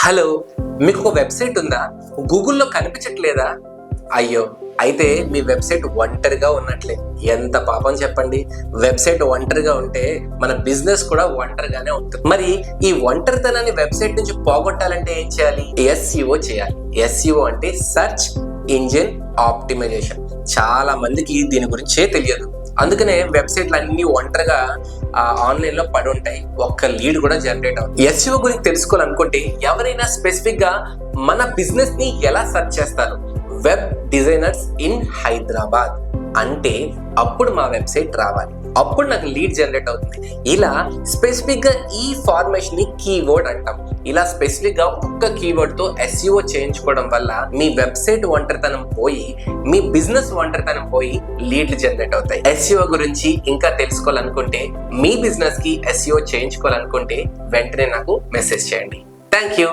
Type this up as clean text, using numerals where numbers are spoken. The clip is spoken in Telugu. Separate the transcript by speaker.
Speaker 1: హలో, మీకు ఒక వెబ్సైట్ ఉందా? గూగుల్లో కనిపించట్లేదా? అయ్యో, అయితే మీ వెబ్సైట్ ఒంటరిగా ఉన్నట్లే. ఎంత పాపం చెప్పండి. వెబ్సైట్ ఒంటరిగా ఉంటే మన బిజినెస్ కూడా ఒంటరిగానే ఉంటుంది. మరి ఈ ఒంటరితనాన్ని వెబ్సైట్ నుంచి పోగొట్టాలంటే ఏం చేయాలి? SEO చేయాలి. SEO అంటే సెర్చ్ ఇంజిన్ ఆప్టిమైజేషన్. చాలా మందికి దీని గురించే తెలియదు. అందుకనే వెబ్సైట్లు అన్ని ఒంటరిగా ఆన్లైన్ లో పడి ఉంటాయి. ఒక్క లీడ్ కూడా జనరేట్ అవుతుంది. SEO గురించి తెలుసుకోవాలనుకుంటే ఎవరైనా స్పెసిఫిక్ గా మన బిజినెస్ ని ఎలా సెర్చ్ చేస్తారు? వెబ్ డిజైనర్స్ ఇన్ హైదరాబాద్ అంటే అప్పుడు మా వెబ్సైట్ రావాలి, అప్పుడు నాకు లీడ్ జనరేట్ అవుతుంది. ఇలా స్పెసిఫిక్ గా ఈ ఫార్మేషన్ ని కీవర్డ్ అంటాం. ఇలా స్పెసిఫిక్ గా ఒక్క కీవర్డ్ తో SEO చేయించుకోవడం వల్ల మీ వెబ్సైట్ ఒంటరితనం పోయి, మీ బిజినెస్ ఒంటరితనం పోయి లీడ్లు జనరేట్ అవుతాయి. SEO గురించి ఇంకా తెలుసుకోవాలనుకుంటే, మీ బిజినెస్ కి SEO చేయించుకోవాలనుకుంటే వెంటనే నాకు మెసేజ్ చేయండి. Thank you.